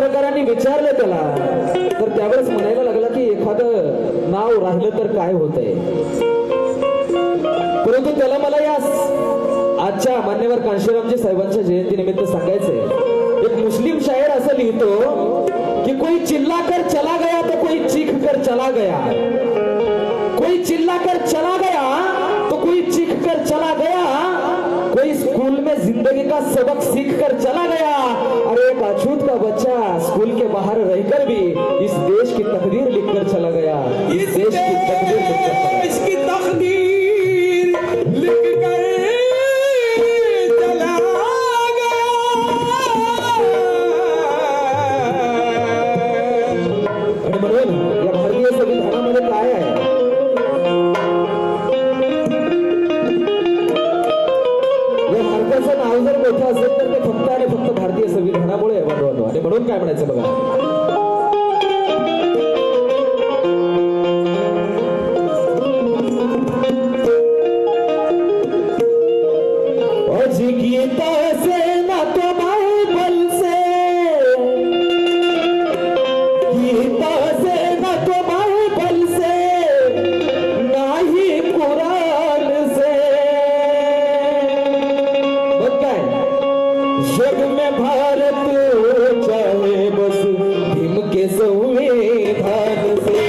पत्रकारांनी विचारलं त्याला तर त्यावेळेस म्हणायला लागला की एखादं नाव राहिलं तर काय होतंय, परंतु त्याला मला या आजच्या मान्यवर कांशीरामजी साहेबांच्या जयंती निमित्त सांगायचंय, एक मुस्लिम शायर असं लिहितो कि कोई चिल्ला कर चला गया तो कोई चीख कर चला गया, कोई चिल्ला कर चला गया तो कोई चीख कर चला गया, कोई स्कूल में जिंदगी का सबक सीख कर चला गया, अरे एक अछूत का बच्चा स्कूल के बाहर रहकर भी इस देश की तकदीर लिखकर चला गया, इस देश की तकदीर लिख कर चला गया। आणि म्हणून या भारतीय संविधानामध्ये काय आहे, या भारताचं नाव जर मोठं असेल तर ते फक्त आणि फक्त भारतीय संविधानामुळे आहे बांधवांनो। आणि म्हणून काय म्हणायचं बघा, गीता से ना तो बाइबल से, गीता से ना तो बाइबल से, ना ही कुरान से, काय जग में भारत चाहे बस भीम के संविधान से,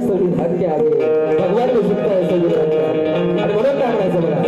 संविधान के आगे भगवान को झुकता है संविधान के आगे। आणि म्हणून काय म्हणायचं बघा,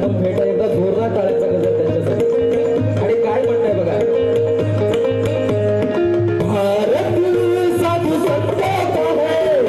अनमोल भेटा एकदा जोरदार टाळ्यांचा गजर त्यांच्यासाठी. आणि काय म्हणताय बघा, भारत साधू संतांचा आहे,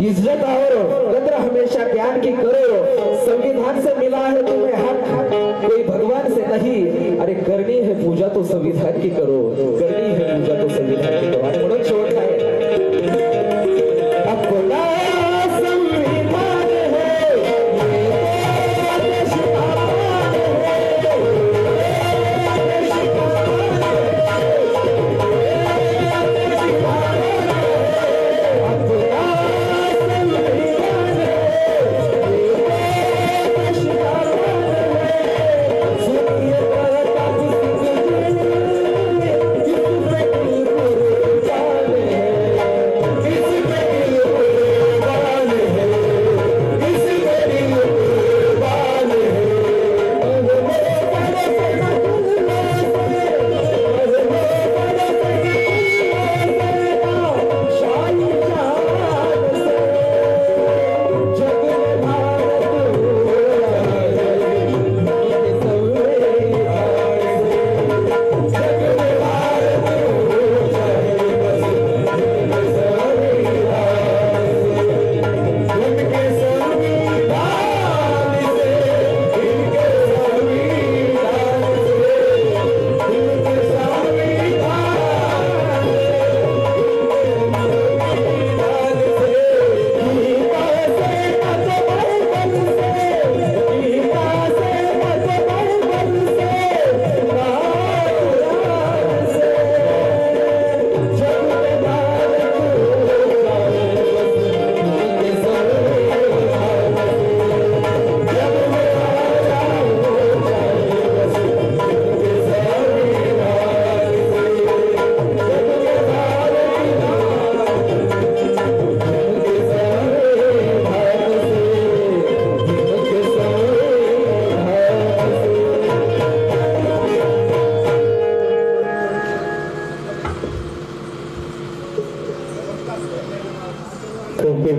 इज्जत और कद्र हमेशा ज्ञान की करो, संविधान से मिला है तुम्हें हक, कोई भगवान से नहीं, अरे करनी है पूजा तो संविधान की करो, करनी है पूजा तो संविधान की करो. आणि म्हणून शेवट काय अपना संविधान है,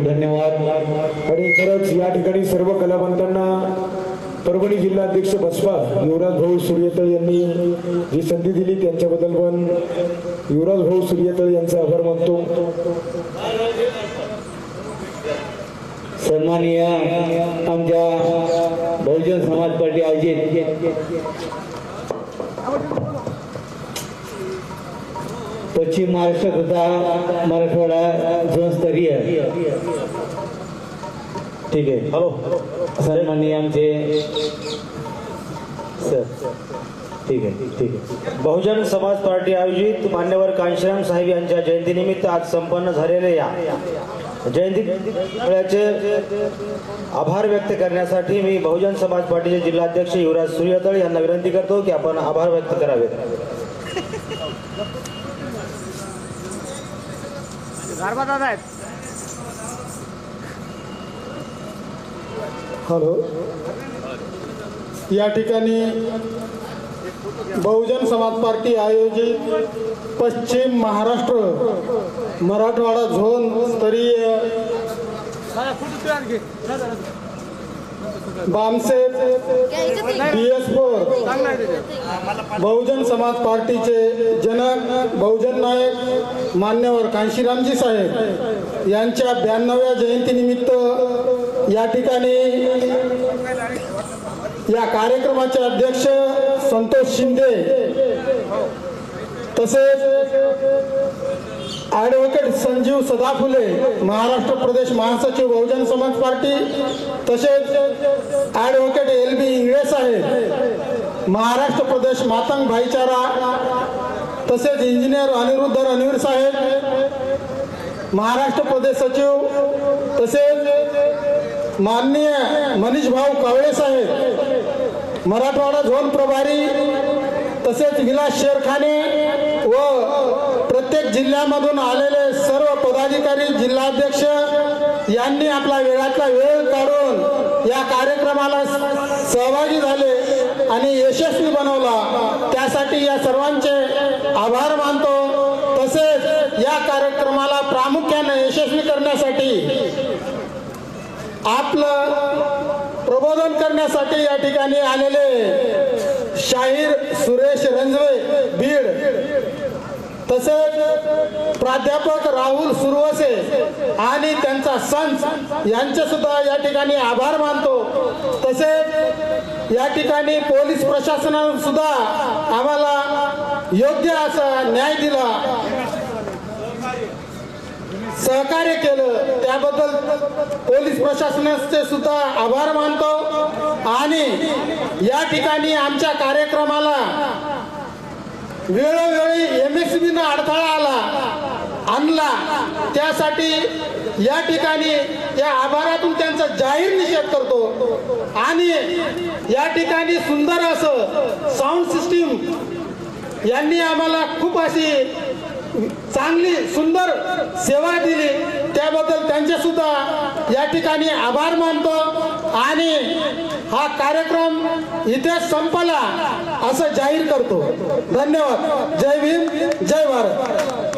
धन्यवाद. आणि खरंच या ठिकाणी सर्व कलावंतांना परभणी जिल्हाध्यक्ष बसपा युवराज भाऊ सूर्यतळ यांनी जी संधी दिली त्यांच्याबद्दल पण युवराज भाऊ सूर्यतळ यांचा आभार मानतो. सन्माननीय आमच्या बहुजन समाज पार्टी आयोजित पश्चिम महाराष्ट्र तथा मराठवाडा झोनस्तरीय ठीक आहे हॅलो सन्माननीय आमचे सर ठीक आहे बहुजन समाज पार्टी आयोजित मान्यवर कांशीराम साहेब यांच्या जयंतीनिमित्त आज संपन्न झालेले या जयंती मेळ्याचे आभार व्यक्त करण्यासाठी मी बहुजन समाज पार्टीचे जिल्हाध्यक्ष युवराज सूर्यतळ यांना विनंती करतो की आपण आभार व्यक्त करावे. हॅलो. या ठिकाणी बहुजन समाज पार्टी आयोजित पश्चिम महाराष्ट्र मराठवाडा झोन स्तरीय बामसेठ DS4 बहुजन समाज पार्टीचे जनक बहुजन नायक मान्यवर कांशीरामजी साहेब यांच्या 92व्या जयंतीनिमित्त या ठिकाणी या कार्यक्रमाचे अध्यक्ष संतोष शिंदे तसेच ॲडव्होकेट संजीव सदाफुले महाराष्ट्र प्रदेश महासचिव बहुजन समाज पार्टी तसेच ॲडव्होकेट LB इंगळे साहेब महाराष्ट्र प्रदेश मातंग भाईचारा तसेच इंजिनियर अनिरुद्ध रणवीर साहेब महाराष्ट्र प्रदेश सचिव तसेच माननीय मनीष भाऊ कावळे साहेब मराठवाडा झोन प्रभारी तसेच विलास शेरखाने व प्रत्येक जिल्ह्यामधून आलेले सर्व पदाधिकारी जिल्हाध्यक्ष यांनी आपला वेळातला वेळ काढून या कार्यक्रमाला सहभागी झाले आणि यशस्वी बनवला त्यासाठी या सर्वांचे आभार मानतो। तसेच या कार्यक्रमाला प्रामुख्याने यशस्वी करण्यासाठी आपलं प्रबोधन करण्यासाठी या ठिकाणी आलेले शाहीर सुरेश रंजवे बीड तसेच प्राध्यापक राहुल सुरवसे आणि त्यांचा संच यांचे सुद्धा या ठिकाणी आभार मानतो। तसेच या ठिकाणी पोलीस प्रशासनाने सुद्धा आम्हाला योग्य असा न्याय दिला सहकार्य केलं त्याबद्दल पोलीस प्रशासनाचे सुद्धा आभार मानतो। आणि या ठिकाणी आमच्या कार्यक्रमाला वेळोवेळी MSB अडथळा आणला त्यासाठी या ठिकाणी या आभारातून त्यांचा जाहीर निषेध करतो। आणि या ठिकाणी सुंदर असं साऊंड सिस्टीम यांनी आम्हाला खूप अशी चांगली सुंदर सेवा दिली त्याबद्दल त्यांचे सुद्धा या ठिकाणी आभार मानतो। आणि हा कार्यक्रम इथे संपला असं जाहीर करतो। धन्यवाद। जय भीम जय भारत।